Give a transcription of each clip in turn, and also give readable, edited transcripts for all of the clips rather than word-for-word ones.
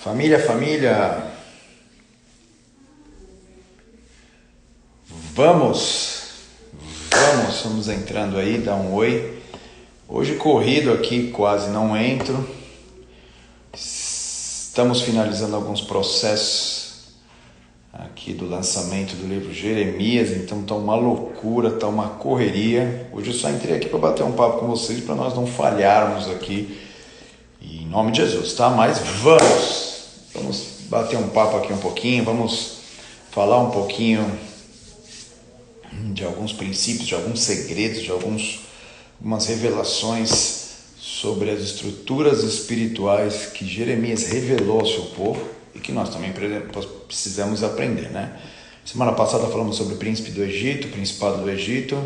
Família, vamos entrando aí, dá um oi. Hoje corrido aqui, quase não entro. Estamos finalizando alguns processos aqui do lançamento do livro Jeremias, então tá uma loucura, tá uma correria. Hoje eu só entrei aqui para bater um papo com vocês, para nós não falharmos aqui, em nome de Jesus, tá? Mas vamos bater um papo aqui um pouquinho, vamos falar um pouquinho de alguns princípios, de alguns segredos, de algumas revelações sobre as estruturas espirituais que Jeremias revelou ao seu povo e que nós também precisamos aprender, né? Semana passada falamos sobre o príncipe do Egito, o principado do Egito,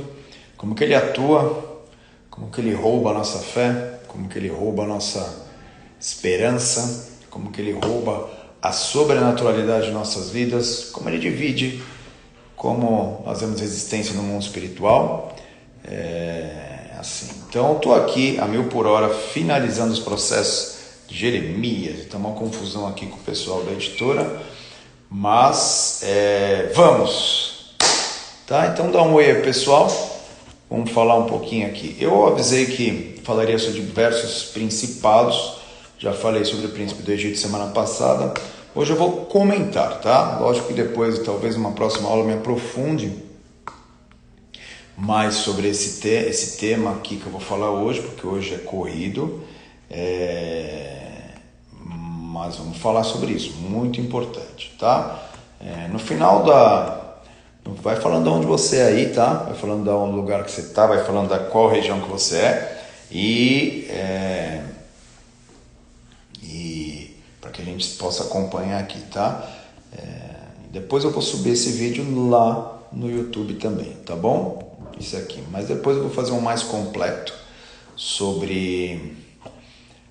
como que ele atua, como que ele rouba a nossa fé, como que ele rouba a nossa esperança, como que ele rouba a sobrenaturalidade de nossas vidas, como ele divide, como nós temos resistência no mundo espiritual. Assim. Então eu estou aqui a 1000 por hora finalizando os processos de Jeremias. Está uma confusão aqui com o pessoal da editora, mas vamos, tá? Então dá um oi aí, pessoal. Vamos falar um pouquinho aqui. Eu avisei que falaria sobre diversos principados. Já falei sobre o príncipe do Egito semana passada. Hoje eu vou comentar, tá? Lógico que depois, talvez numa próxima aula, me aprofunde mais sobre esse tema aqui que eu vou falar hoje, porque hoje é corrido. Mas vamos falar sobre isso, muito importante, tá? No final vai falando de onde você é aí, tá? Vai falando do lugar que você tá, vai falando da qual região que você é. E para que a gente possa acompanhar aqui, tá? Depois eu vou subir esse vídeo lá no YouTube também, tá bom? Isso aqui. Mas depois eu vou fazer um mais completo sobre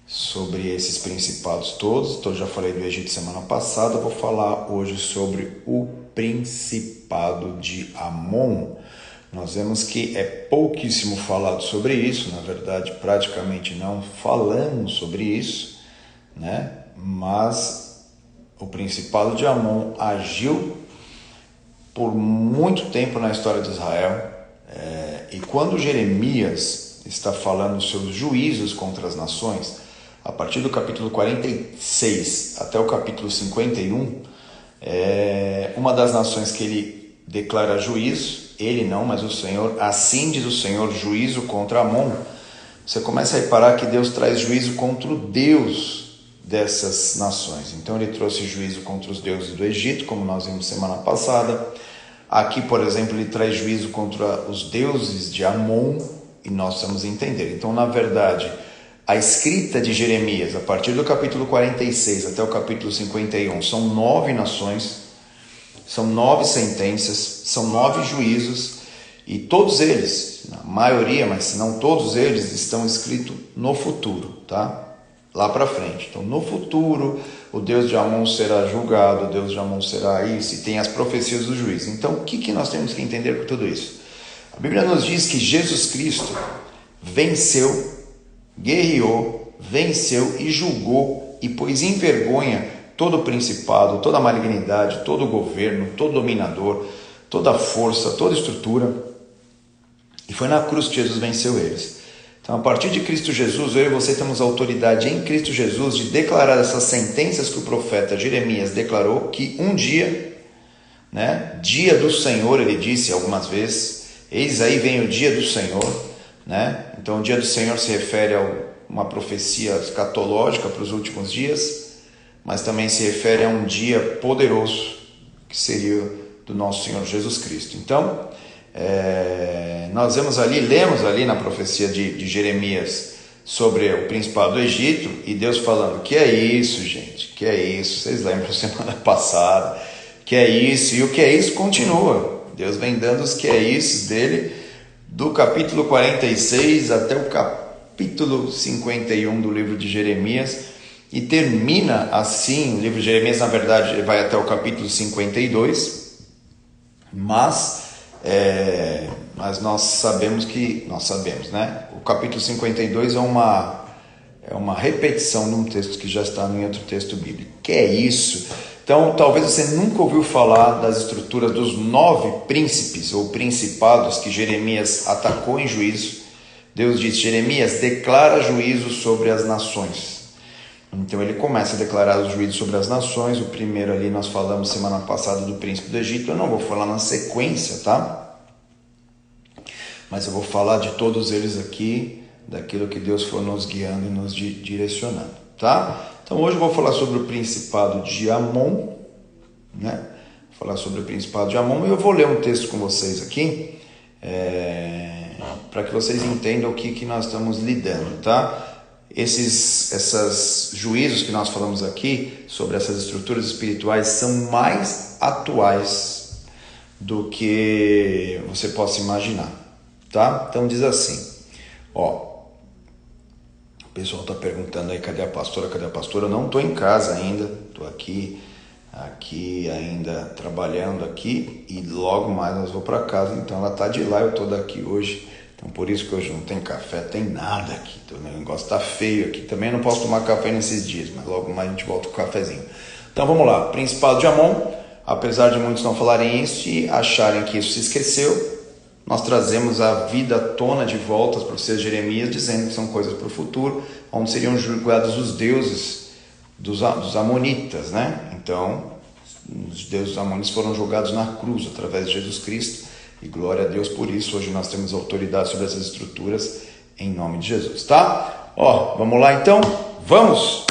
esses principados todos. Então, eu já falei do Egito semana passada, vou falar hoje sobre o principado de Amon. Nós vemos que é pouquíssimo falado sobre isso, na verdade praticamente não falamos sobre isso, né? Mas o principado de Amon agiu por muito tempo na história de Israel, e quando Jeremias está falando sobre os juízos contra as nações, a partir do capítulo 46 até o capítulo 51, uma das nações que ele declara juízo, ele não, mas o Senhor, assim diz o Senhor, juízo contra Amon. Você começa a reparar que Deus traz juízo contra o Deus dessas nações. Então ele trouxe juízo contra os deuses do Egito, como nós vimos semana passada. Aqui, por exemplo, ele traz juízo contra os deuses de Amon, e nós precisamos entender. Então, na verdade, a escrita de Jeremias, a partir do capítulo 46 até o capítulo 51, são 9 nações, são 9 sentenças, são 9 juízos, e todos eles, a maioria, mas se não todos eles, estão escritos no futuro, tá? Lá para frente. Então, no futuro, o Deus de Amon será julgado, o Deus de Amon será isso, e tem as profecias do juízo. Então, o que nós temos que entender com tudo isso? A Bíblia nos diz que Jesus Cristo venceu, guerreou, venceu e julgou e pôs em vergonha todo o principado, toda a malignidade, todo o governo, todo dominador, toda a força, toda a estrutura. E foi na cruz que Jesus venceu eles. Então, a partir de Cristo Jesus, eu e você temos autoridade em Cristo Jesus de declarar essas sentenças que o profeta Jeremias declarou, que um dia, né, dia do Senhor, ele disse algumas vezes, eis aí vem o dia do Senhor, né? Então, o dia do Senhor se refere a uma profecia escatológica para os últimos dias, mas também se refere a um dia poderoso, que seria do nosso Senhor Jesus Cristo. Então, nós lemos ali na profecia de Jeremias sobre o principado do Egito, e Deus falando, que é isso, gente, que é isso, vocês lembram semana passada, que é isso, e o que é isso continua. Deus vem dando os que é isso dele, do capítulo 46 até o capítulo 51 do livro de Jeremias, e termina assim. O livro de Jeremias, na verdade, vai até o capítulo 52, mas nós sabemos, né? O capítulo 52 é é uma repetição de um texto que já está em outro texto bíblico. Que é isso? Então, talvez você nunca ouviu falar das estruturas dos 9 príncipes ou principados que Jeremias atacou em juízo. Deus disse: Jeremias, declara juízo sobre as nações. Então ele começa a declarar os juízos sobre as nações. O primeiro ali nós falamos semana passada do príncipe do Egito. Eu não vou falar na sequência, tá? Mas eu vou falar de todos eles aqui, daquilo que Deus for nos guiando e nos direcionando, tá? Então hoje eu vou falar sobre o principado de Amon, né? Vou falar sobre o principado de Amon e eu vou ler um texto com vocês aqui, para que vocês entendam o que nós estamos lidando, tá? Esses juízos que nós falamos aqui sobre essas estruturas espirituais são mais atuais do que você possa imaginar, tá? Então diz assim, ó, o pessoal está perguntando aí, cadê a pastora? Cadê a pastora? Eu não estou em casa ainda, estou aqui ainda trabalhando aqui e logo mais nós vamos para casa, então ela está de lá, eu estou daqui hoje. Então, por isso que hoje não tem café, tem nada aqui. Então, o negócio está feio aqui. Também não posso tomar café nesses dias, mas logo mais a gente volta com o cafezinho. Então, vamos lá. Principado de Amon, apesar de muitos não falarem isso e acharem que isso se esqueceu, nós trazemos a vida à tona de volta para vocês, Jeremias, dizendo que são coisas para o futuro, onde seriam julgados os deuses dos amonitas, né? Então, os deuses dos amonitas foram julgados na cruz através de Jesus Cristo. E glória a Deus por isso, hoje nós temos autoridade sobre essas estruturas, em nome de Jesus, tá? Ó, vamos lá então? Vamos!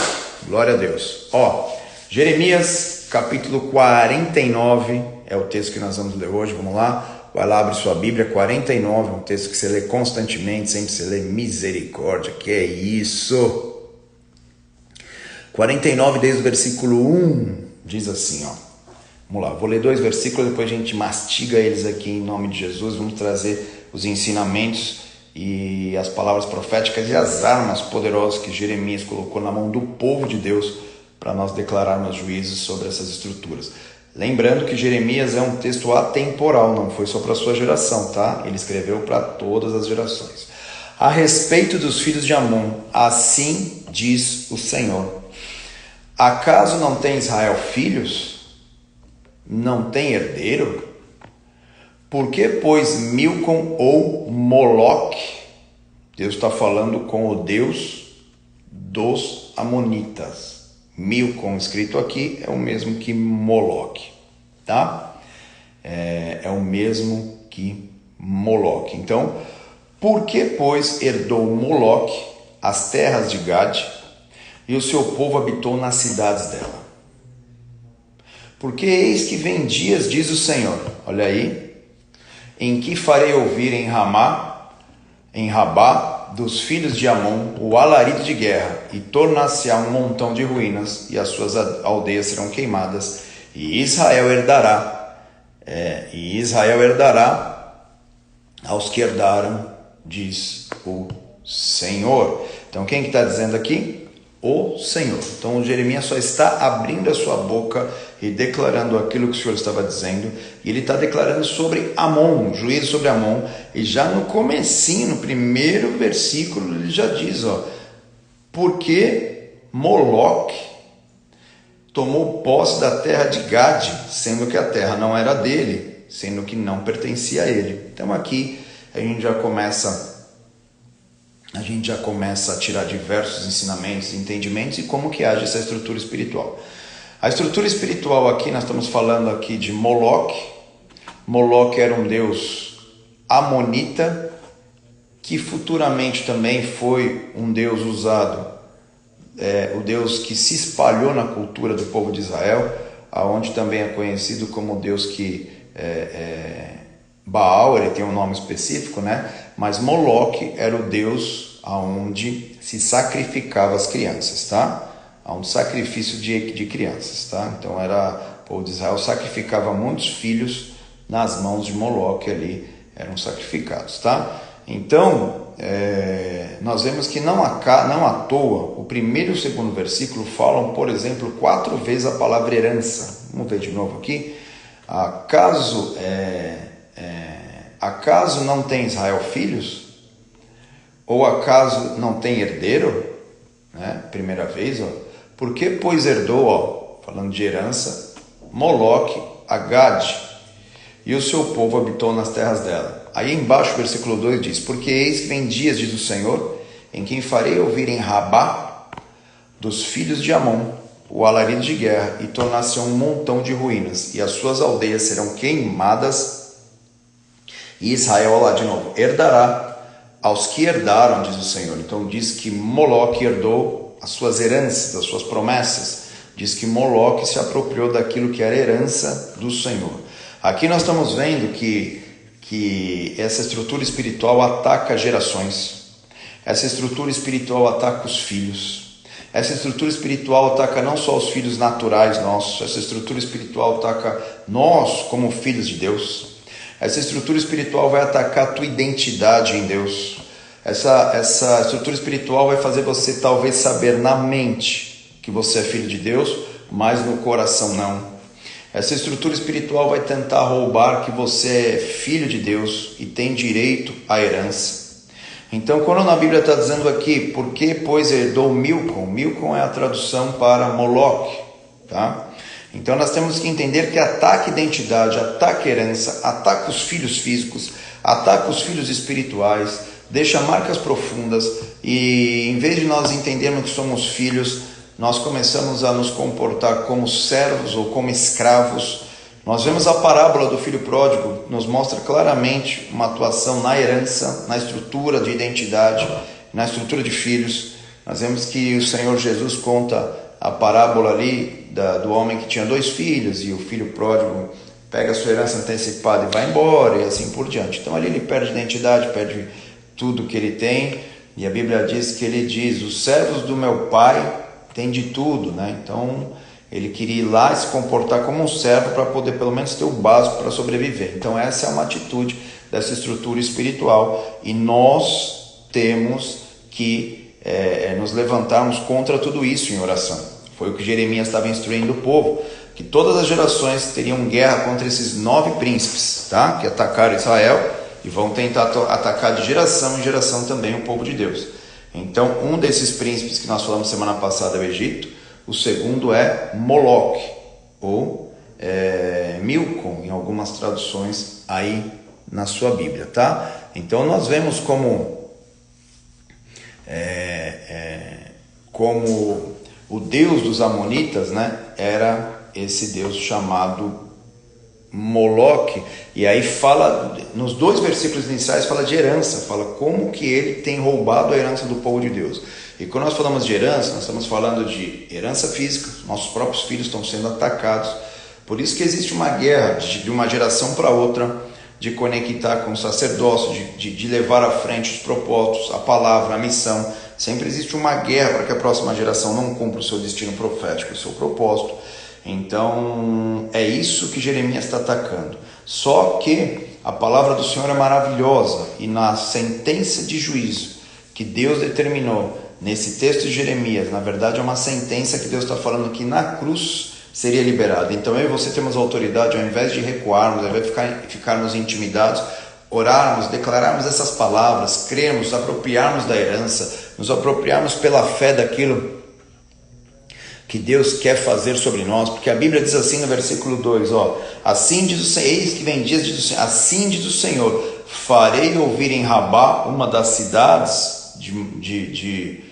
Glória a Deus. Ó, Jeremias, capítulo 49, é o texto que nós vamos ler hoje, vamos lá? Vai lá, abre sua Bíblia, 49, é um texto que você lê constantemente, sempre você lê misericórdia, que é isso? 49, desde o versículo 1, diz assim, ó. Vamos lá, vou ler 2 versículos, depois a gente mastiga eles aqui em nome de Jesus. Vamos trazer os ensinamentos e as palavras proféticas e as armas poderosas que Jeremias colocou na mão do povo de Deus para nós declararmos juízos sobre essas estruturas. Lembrando que Jeremias é um texto atemporal, não foi só para a sua geração, tá? Ele escreveu para todas as gerações. A respeito dos filhos de Amon, assim diz o Senhor: acaso não tem Israel filhos? Não tem herdeiro? Por que, pois, Milcom ou Moloque, Deus está falando com o Deus dos amonitas. Milcom, escrito aqui, é o mesmo que Moloque, tá? É o mesmo que Moloque. Então, por que, pois, herdou Moloque as terras de Gade e o seu povo habitou nas cidades dela? Porque eis que vem dias, diz o Senhor, olha aí, em que farei ouvir em Rabá, dos filhos de Amon, o alarido de guerra, e tornar-se-á um montão de ruínas, e as suas aldeias serão queimadas, e Israel herdará aos que herdaram, diz o Senhor. Então quem que está dizendo aqui? O Senhor. Então o Jeremias só está abrindo a sua boca e declarando aquilo que o Senhor estava dizendo, e ele está declarando sobre Amon, juízo sobre Amon, e já no comecinho, no primeiro versículo, ele já diz, ó, porque Moloque tomou posse da terra de Gade, sendo que a terra não era dele, sendo que não pertencia a ele. Então aqui a gente já começa a tirar diversos ensinamentos, entendimentos e como que age essa estrutura espiritual. A estrutura espiritual aqui, nós estamos falando aqui de Moloque. Moloque era um deus amonita, que futuramente também foi um deus usado, o deus que se espalhou na cultura do povo de Israel, aonde também é conhecido como Deus que Baal, ele tem um nome específico, né? Mas Moloque era o deus aonde se sacrificava as crianças, tá? Há um sacrifício de crianças, tá? Então o povo de Israel sacrificava muitos filhos nas mãos de Moloque ali, eram sacrificados, tá? Então, nós vemos que não à toa, o primeiro e o segundo versículo falam, por exemplo, 4 vezes a palavra herança. Vamos ver de novo aqui. Acaso não tem Israel filhos? Ou acaso não tem herdeiro? né? Primeira vez, ó. Por que, pois, herdou, ó, falando de herança, Moloque, Agade, e o seu povo habitou nas terras dela? Aí embaixo, versículo 2 diz: porque eis que vem dias, diz o Senhor, em quem farei ouvir em Rabá dos filhos de Amon o alarido de guerra, e tornar-se um montão de ruínas, e as suas aldeias serão queimadas, e Israel, lá de novo, herdará aos que herdaram, diz o Senhor. Então diz que Moloque herdou as suas heranças, as suas promessas. Diz que Moloque se apropriou daquilo que era herança do Senhor. Aqui nós estamos vendo que essa estrutura espiritual ataca gerações. Essa estrutura espiritual ataca os filhos. Essa estrutura espiritual ataca não só os filhos naturais nossos, essa estrutura espiritual ataca nós como filhos de Deus. Essa estrutura espiritual vai atacar a tua identidade em Deus. Essa estrutura espiritual vai fazer você talvez saber na mente que você é filho de Deus, mas no coração não. Essa estrutura espiritual vai tentar roubar que você é filho de Deus e tem direito à herança. Então, quando na Bíblia está dizendo aqui, por que, pois, herdou Milcom? Milcom é a tradução para Moloque, tá? Então, nós temos que entender que ataca identidade, ataca herança, ataca os filhos físicos, ataca os filhos espirituais, deixa marcas profundas, e em vez de nós entendermos que somos filhos, nós começamos a nos comportar como servos ou como escravos. Nós vemos a parábola do filho pródigo, nos mostra claramente uma atuação na herança, na estrutura de identidade, na estrutura de filhos. Nós vemos que o Senhor Jesus conta a parábola ali do homem que tinha 2 filhos, e o filho pródigo pega a sua herança antecipada e vai embora, e assim por diante. Então ali ele perde identidade, perde tudo que ele tem, e a Bíblia diz que ele diz: os servos do meu pai têm de tudo, né? Então ele queria ir lá e se comportar como um servo para poder pelo menos ter o básico para sobreviver. Então essa é uma atitude dessa estrutura espiritual, e nós temos que nos levantarmos contra tudo isso em oração. Foi o que Jeremias estava instruindo o povo, que todas as gerações teriam guerra contra esses 9 príncipes, tá? Que atacaram Israel e vão tentar atacar de geração em geração também o povo de Deus. Então um desses príncipes que nós falamos semana passada é o Egito. O segundo é Moloque, ou Milcom, em algumas traduções aí na sua Bíblia, tá? Então nós vemos como o Deus dos Amonitas, né, era esse Deus chamado Moloque. E aí fala, nos 2 versículos iniciais, fala de herança, fala como que ele tem roubado a herança do povo de Deus. E quando nós falamos de herança, nós estamos falando de herança física. Nossos próprios filhos estão sendo atacados. Por isso que existe uma guerra de uma geração para outra, de conectar com o sacerdócio, de levar à frente os propósitos, a palavra, a missão. Sempre existe uma guerra para que a próxima geração não cumpra o seu destino profético, o seu propósito. Então é isso que Jeremias está atacando. Só que a palavra do Senhor é maravilhosa, e na sentença de juízo que Deus determinou nesse texto de Jeremias, na verdade é uma sentença que Deus está falando que na cruz seria liberada. Então eu e você temos autoridade, ao invés de recuarmos, ao invés de ficarmos intimidados, orarmos, declararmos essas palavras, crermos, nos apropriarmos da herança, nos apropriarmos pela fé daquilo que Deus quer fazer sobre nós, porque a Bíblia diz assim no versículo 2, ó: assim diz o Senhor, eis que vem dias, diz o Senhor, assim diz o Senhor, farei ouvir em Rabá, uma das cidades de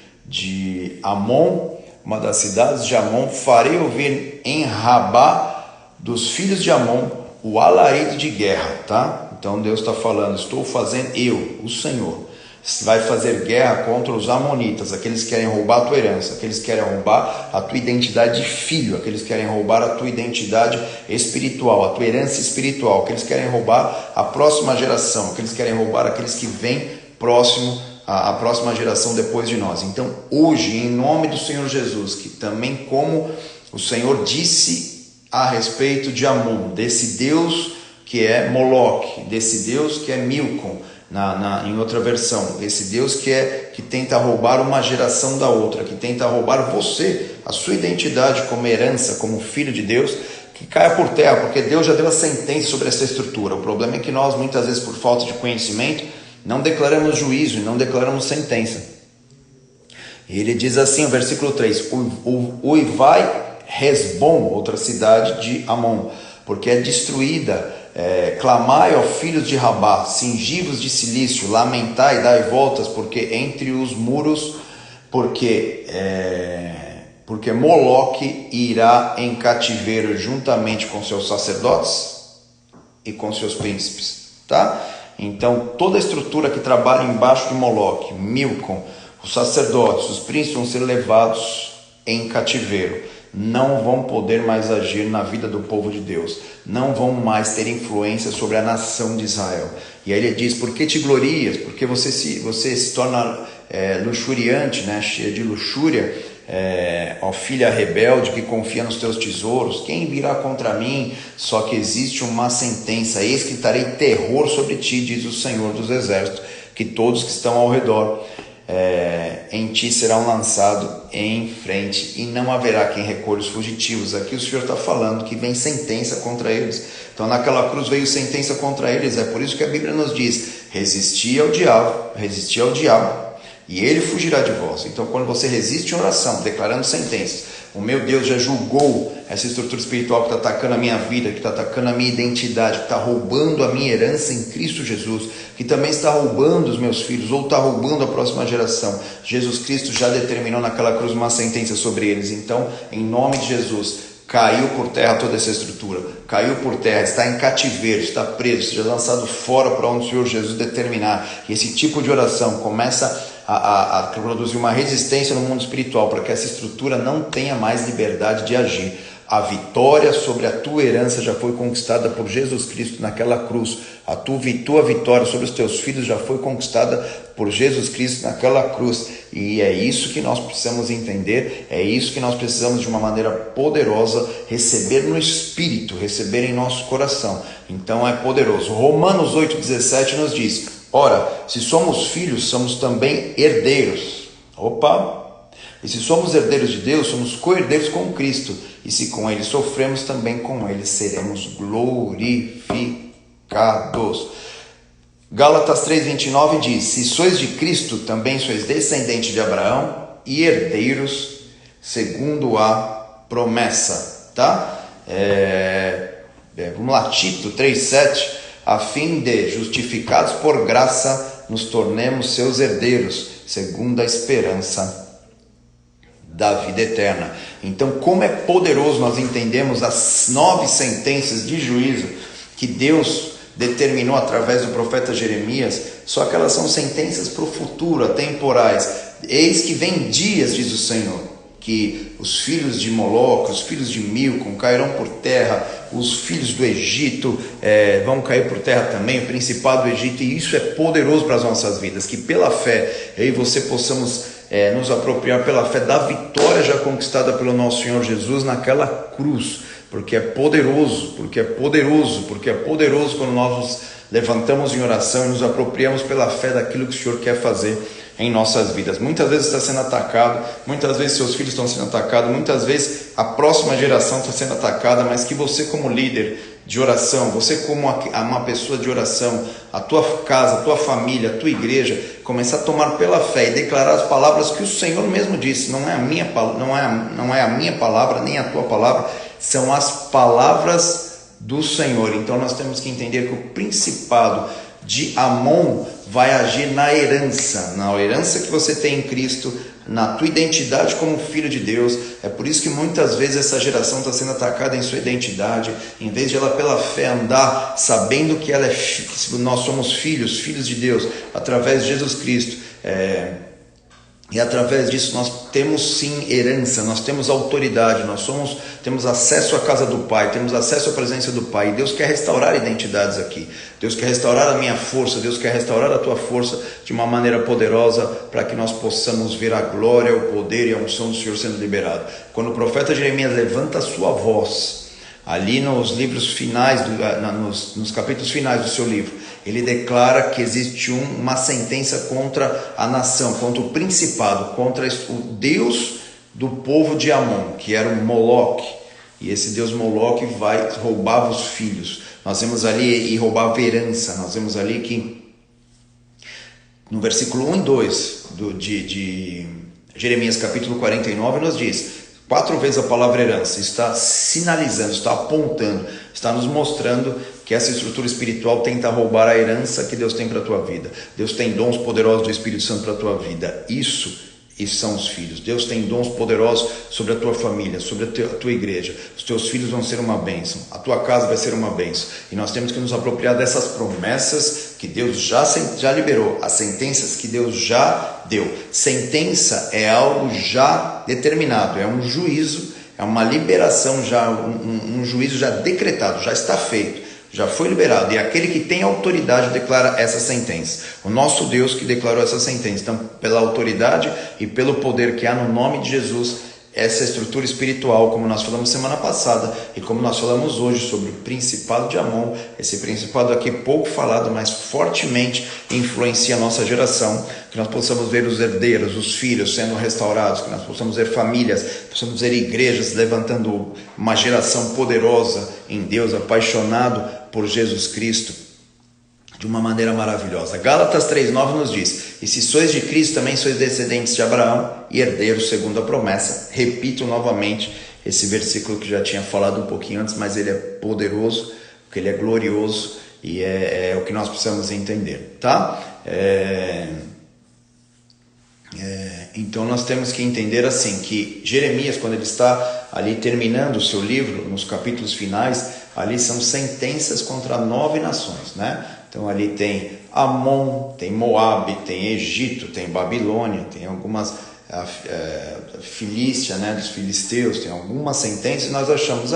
Amon, uma das cidades de Amon, farei ouvir em Rabá dos filhos de Amon o alarido de guerra, tá? Então Deus está falando, estou fazendo, eu, o Senhor, vai fazer guerra contra os amonitas, aqueles que querem roubar a tua herança, aqueles que querem roubar a tua identidade de filho, aqueles que querem roubar a tua identidade espiritual, a tua herança espiritual, aqueles que querem roubar a próxima geração, aqueles que querem roubar aqueles que vêm próximo a próxima geração depois de nós. Então hoje, em nome do Senhor Jesus, que também como o Senhor disse a respeito de Amon, desse Deus que é Moloque, desse Deus que é Milcom, em outra versão, esse Deus que tenta roubar uma geração da outra, que tenta roubar você, a sua identidade como herança, como filho de Deus, que caia por terra, porque Deus já deu a sentença sobre essa estrutura. O problema é que nós, muitas vezes, por falta de conhecimento, não declaramos juízo e não declaramos sentença. E ele diz assim, o versículo 3, Uivai Hesbom, outra cidade de Amon, porque é destruída. Clamai, ó filhos de Rabá, cingivos de cilício, lamentai, dai voltas, porque entre os muros, porque Moloque irá em cativeiro juntamente com seus sacerdotes e com seus príncipes, tá? Então toda a estrutura que trabalha embaixo de Moloque, Milcom, os sacerdotes, os príncipes vão ser levados em cativeiro, não vão poder mais agir na vida do povo de Deus, não vão mais ter influência sobre a nação de Israel. E aí ele diz, por que te glorias? Porque você se torna luxuriante, né? Cheia de luxúria, ó filha rebelde que confia nos teus tesouros, quem virá contra mim? Só que existe uma sentença, eis que trarei terror sobre ti, diz o Senhor dos Exércitos, que todos que estão ao redor em ti serão lançados em frente, e não haverá quem recolha os fugitivos. Aqui o Senhor está falando que vem sentença contra eles. Então naquela cruz veio sentença contra eles. É por isso que a Bíblia nos diz, resisti ao diabo, e ele fugirá de vós. Então quando você resiste em oração, declarando sentenças, o meu Deus já julgou essa estrutura espiritual que está atacando a minha vida, que está atacando a minha identidade, que está roubando a minha herança em Cristo Jesus, que também está roubando os meus filhos, ou está roubando a próxima geração. Jesus Cristo já determinou naquela cruz uma sentença sobre eles. Então, em nome de Jesus, caiu por terra toda essa estrutura, caiu por terra, está em cativeiro, está preso, seja lançado fora para onde o Senhor Jesus determinar. E esse tipo de oração começa a produzir uma resistência no mundo espiritual, para que essa estrutura não tenha mais liberdade de agir. A vitória sobre a tua herança já foi conquistada por Jesus Cristo naquela cruz. A tua vitória sobre os teus filhos já foi conquistada por Jesus Cristo naquela cruz. E é isso que nós precisamos entender, é isso que nós precisamos de uma maneira poderosa receber no Espírito, receber em nosso coração. Então é poderoso. Romanos 8,17 nos diz, ora, se somos filhos, somos também herdeiros. E se somos herdeiros de Deus, somos co-herdeiros com Cristo. E se com Ele sofremos, também com Ele seremos glorificados. Gálatas 3,29 diz, se sois de Cristo, também sois descendentes de Abraão e herdeiros segundo a promessa. Tá? Vamos lá, Tito 3,7, a fim de, justificados por graça, nos tornemos seus herdeiros, segundo a esperança da vida eterna. Então, como é poderoso nós entendemos as 9 sentenças de juízo que Deus determinou através do profeta Jeremias, só que elas são sentenças para o futuro, atemporais. Eis que vem dias, diz o Senhor, que os filhos de Moloque, os filhos de Milcom cairão por terra, os filhos do Egito vão cair por terra também, o principado do Egito, e isso é poderoso para as nossas vidas, que pela fé eu e você possamos nos apropriar pela fé da vitória já conquistada pelo nosso Senhor Jesus naquela cruz, porque é poderoso quando nós nos levantamos em oração e nos apropriamos pela fé daquilo que o Senhor quer fazer em nossas vidas. Muitas vezes está sendo atacado, muitas vezes seus filhos estão sendo atacados, muitas vezes a próxima geração está sendo atacada, mas que você como líder de oração, você como uma pessoa de oração, a tua casa, a tua família, a tua igreja, começar a tomar pela fé e declarar as palavras que o Senhor mesmo disse, não é a minha palavra, nem a tua palavra, são as palavras do Senhor. Então nós temos que entender que o principado de Amon vai agir na herança que você tem em Cristo, na tua identidade como filho de Deus. É por isso que muitas vezes essa geração está sendo atacada em sua identidade, em vez de ela pela fé andar sabendo que nós somos filhos de Deus, através de Jesus Cristo, e através disso nós temos sim herança, nós temos autoridade, temos acesso à casa do Pai, temos acesso à presença do Pai. E Deus quer restaurar identidades aqui, Deus quer restaurar a minha força, Deus quer restaurar a tua força de uma maneira poderosa, para que nós possamos ver a glória, o poder e a unção do Senhor sendo liberado. Quando o profeta Jeremias levanta a sua voz, ali nos livros finais, nos capítulos finais do seu livro, ele declara que existe uma sentença contra a nação, contra o principado, contra o Deus do povo de Amon, que era o Moloque. E esse Deus Moloque vai roubar os filhos. Nós vemos ali, e roubava a herança. Nós vemos ali que no versículo 1 e 2 de Jeremias capítulo 49 nos diz, 4 vezes a palavra herança, está sinalizando, está apontando, está nos mostrando que essa estrutura espiritual tenta roubar a herança que Deus tem para a tua vida. Deus tem dons poderosos do Espírito Santo para a tua vida. Isso são os filhos. Deus tem dons poderosos sobre a tua família, sobre a tua igreja. Os teus filhos vão ser uma bênção. A tua casa vai ser uma bênção. E nós temos que nos apropriar dessas promessas que Deus já liberou. As sentenças que Deus já deu. Sentença é algo já determinado. É um juízo, é uma liberação, já um juízo já decretado, já está feito. Já foi liberado, e aquele que tem autoridade declara essa sentença. O nosso Deus que declarou essa sentença. Então, pela autoridade e pelo poder que há no nome de Jesus, essa estrutura espiritual, como nós falamos semana passada, e como nós falamos hoje sobre o principado de Amon, esse principado aqui pouco falado, mas fortemente influencia a nossa geração, que nós possamos ver os herdeiros, os filhos sendo restaurados, que nós possamos ver famílias, possamos ver igrejas levantando uma geração poderosa em Deus, apaixonado por Jesus Cristo, de uma maneira maravilhosa. Gálatas 3,9 nos diz, e se sois de Cristo, também sois descendentes de Abraão e herdeiros segundo a promessa. Repito novamente esse versículo que já tinha falado um pouquinho antes, mas ele é poderoso, porque ele é glorioso, e é o que nós precisamos entender, tá? Então nós temos que entender assim, que Jeremias, quando ele está ali terminando o seu livro, nos capítulos finais, ali são sentenças contra 9 nações, né? Então ali tem Amon, tem Moabe, tem Egito, tem Babilônia, tem algumas Filístia, né, dos filisteus, tem algumas sentenças, e nós achamos,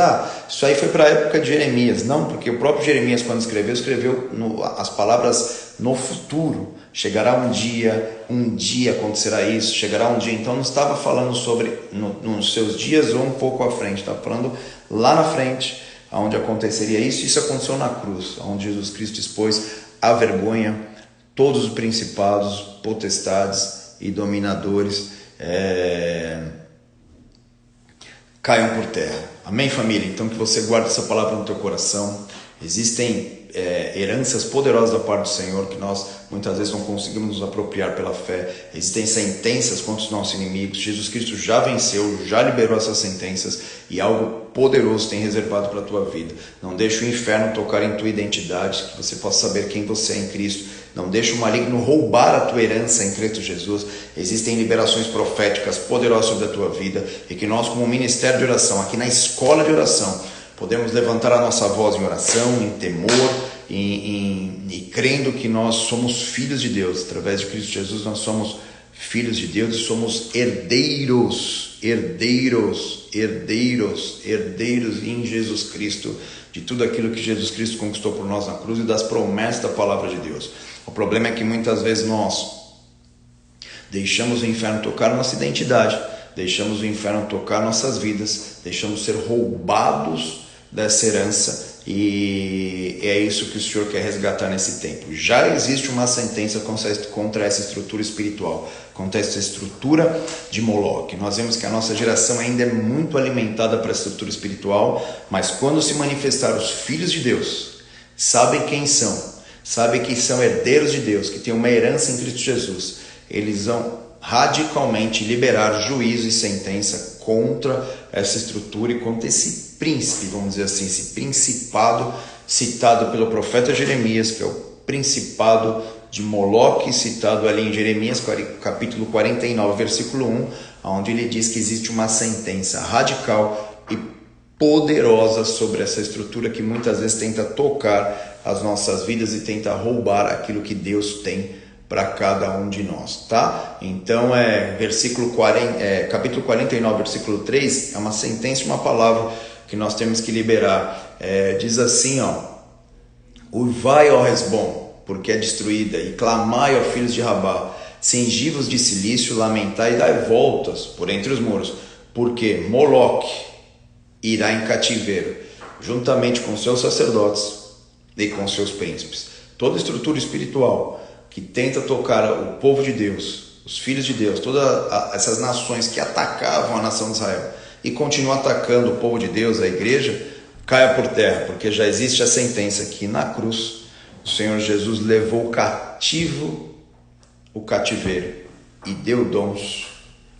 isso aí foi para a época de Jeremias. Não, porque o próprio Jeremias, quando escreveu as palavras no futuro. Chegará um dia acontecerá isso, chegará um dia. Então não estava falando sobre nos seus dias ou um pouco à frente, estava falando lá na frente, onde aconteceria isso. Isso aconteceu na cruz, onde Jesus Cristo expôs à vergonha todos os principados, potestades e dominadores caiam por terra. Amém, família? Então que você guarde essa palavra no teu coração. Existem heranças poderosas da parte do Senhor que nós muitas vezes não conseguimos nos apropriar pela fé. Existem sentenças contra os nossos inimigos. Jesus Cristo já venceu, já liberou essas sentenças, e algo poderoso tem reservado para a tua vida. Não deixe o inferno tocar em tua identidade, que você possa saber quem você é em Cristo. Não deixe o maligno roubar a tua herança em Cristo Jesus. Existem liberações proféticas poderosas sobre a tua vida, e que nós, como ministério de oração, aqui na escola de oração, podemos levantar a nossa voz em oração, em temor, e crendo que nós somos filhos de Deus. Através de Cristo Jesus nós somos filhos de Deus e somos herdeiros em Jesus Cristo, de tudo aquilo que Jesus Cristo conquistou por nós na cruz e das promessas da palavra de Deus. O problema é que muitas vezes nós deixamos o inferno tocar nossa identidade, deixamos o inferno tocar nossas vidas, deixamos ser roubados dessa herança, e é isso que o Senhor quer resgatar nesse tempo. Já existe uma sentença contra essa estrutura espiritual, contra essa estrutura de Moloque. Nós vemos que a nossa geração ainda é muito alimentada para a estrutura espiritual, mas quando se manifestar os filhos de Deus, sabem quem são, sabem que são herdeiros de Deus, que têm uma herança em Cristo Jesus, eles vão radicalmente liberar juízo e sentença contra essa estrutura e contra esse príncipe, vamos dizer assim, esse principado citado pelo profeta Jeremias, que é o principado de Moloque, citado ali em Jeremias capítulo 49, versículo 1, onde ele diz que existe uma sentença radical e poderosa sobre essa estrutura que muitas vezes tenta tocar as nossas vidas e tenta roubar aquilo que Deus tem para cada um de nós, tá? Então, capítulo 49, versículo 3, é uma sentença, uma palavra que nós temos que liberar. Diz assim, uivai, ó Hesbom, porque é destruída, e clamai, ó filhos de Rabá, cingivos de silício, lamentai e dai voltas por entre os muros, porque Moloque irá em cativeiro, juntamente com seus sacerdotes e com seus príncipes. Toda estrutura espiritual que tenta tocar o povo de Deus, os filhos de Deus, todas essas nações que atacavam a nação de Israel e continuam atacando o povo de Deus, a igreja, caia por terra, porque já existe a sentença que na cruz o Senhor Jesus levou cativo o cativeiro e deu dons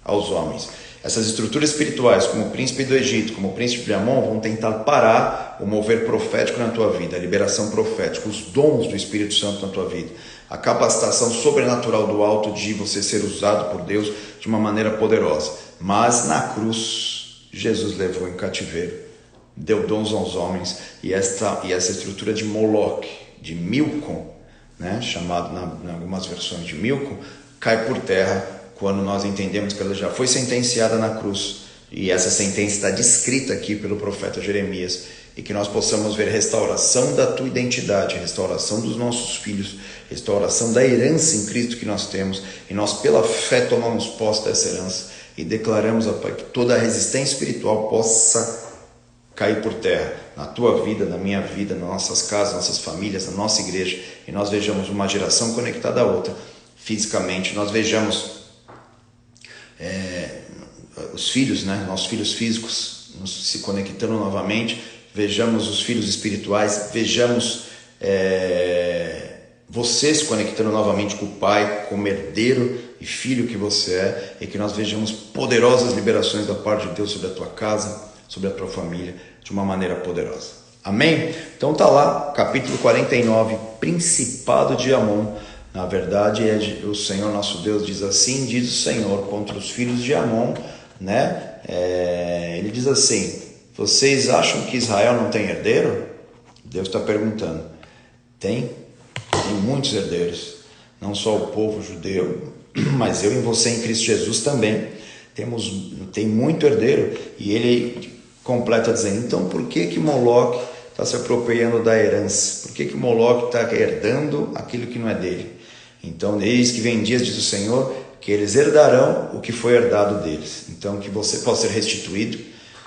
aos homens. Essas estruturas espirituais, como o príncipe do Egito, como o príncipe de Amon, vão tentar parar o mover profético na tua vida, a liberação profética, os dons do Espírito Santo na tua vida, a capacitação sobrenatural do alto de você ser usado por Deus de uma maneira poderosa. Mas na cruz, Jesus levou em cativeiro, deu dons aos homens, e essa estrutura de Moloque, de Milcom, né, chamado em algumas versões de Milcom, cai por terra quando nós entendemos que ela já foi sentenciada na cruz, e essa sentença está descrita aqui pelo profeta Jeremias, e que nós possamos ver restauração da tua identidade, restauração dos nossos filhos, restauração da herança em Cristo que nós temos, e nós pela fé tomamos posse dessa herança, e declaramos, Pai, que toda a resistência espiritual possa cair por terra, na tua vida, na minha vida, nas nossas casas, nossas famílias, na nossa igreja, e nós vejamos uma geração conectada à outra, fisicamente, nós vejamos os filhos, né, nossos filhos físicos se conectando novamente, vejamos os filhos espirituais, vejamos você se conectando novamente com o Pai, como herdeiro e filho que você é, e que nós vejamos poderosas liberações da parte de Deus sobre a tua casa, sobre a tua família, de uma maneira poderosa. Amém? Então tá lá, capítulo 49, Principado de Amon. Na verdade, o Senhor nosso Deus diz assim, diz o Senhor contra os filhos de Amon, né? Ele diz assim, vocês acham que Israel não tem herdeiro? Deus está perguntando. Tem muitos herdeiros, não só o povo judeu, mas eu e você em Cristo Jesus também. Tem muito herdeiro, e ele completa dizendo, então por que Moloque está se apropriando da herança? Por que Moloque está herdando aquilo que não é dele? Então, eis que vem dias, diz o Senhor, que eles herdarão o que foi herdado deles. Então, que você possa ser restituído,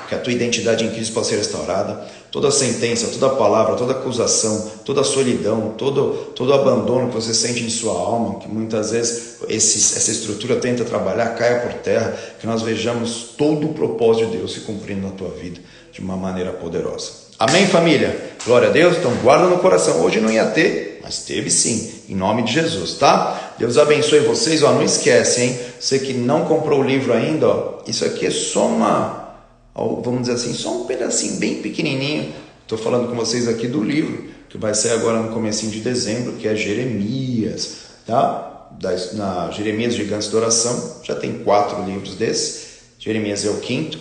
que a tua identidade em Cristo possa ser restaurada, toda sentença, toda palavra, toda acusação, toda solidão, todo abandono que você sente em sua alma, que muitas vezes essa estrutura tenta trabalhar, caia por terra, que nós vejamos todo o propósito de Deus se cumprindo na tua vida de uma maneira poderosa. Amém, família? Glória a Deus. Então guarda no coração. Hoje não ia ter, mas teve sim, em nome de Jesus, tá? Deus abençoe vocês. Não esquece, hein? Você que não comprou o livro ainda, isso aqui é só vamos dizer assim, só um pedacinho bem pequenininho. Estou falando com vocês aqui do livro, que vai sair agora no comecinho de dezembro, que é Jeremias, tá? Na Jeremias Gigantes da Oração, já tem 4 livros desses. Jeremias é o 5º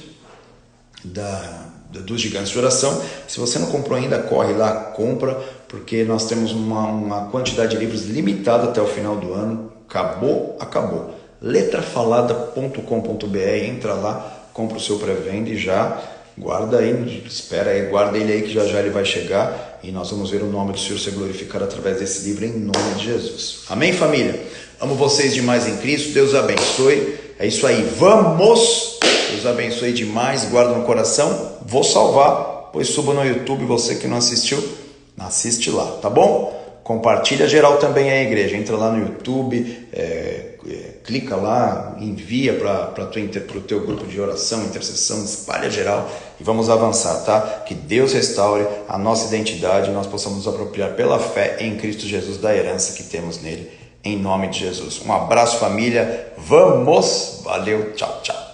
dos Gigantes de Oração. Se você não comprou ainda, corre lá, compra, porque nós temos uma quantidade de livros limitada até o final do ano. Acabou. Letrafalada.com.br, entra lá, compra o seu pré-venda e já guarda aí, espera aí, guarda ele aí que já ele vai chegar e nós vamos ver o nome do Senhor ser glorificado através desse livro em nome de Jesus. Amém, família? Amo vocês demais em Cristo, Deus abençoe. É isso aí, vamos! Deus abençoe demais, guarda no coração. Vou salvar, pois suba no YouTube, você que não assistiu, assiste lá, tá bom? Compartilha geral também a igreja, entra lá no YouTube, clica lá, envia para o teu grupo de oração, intercessão, espalha geral e vamos avançar, tá? Que Deus restaure a nossa identidade e nós possamos nos apropriar pela fé em Cristo Jesus da herança que temos nele, em nome de Jesus. Um abraço, família, vamos, valeu, tchau, tchau.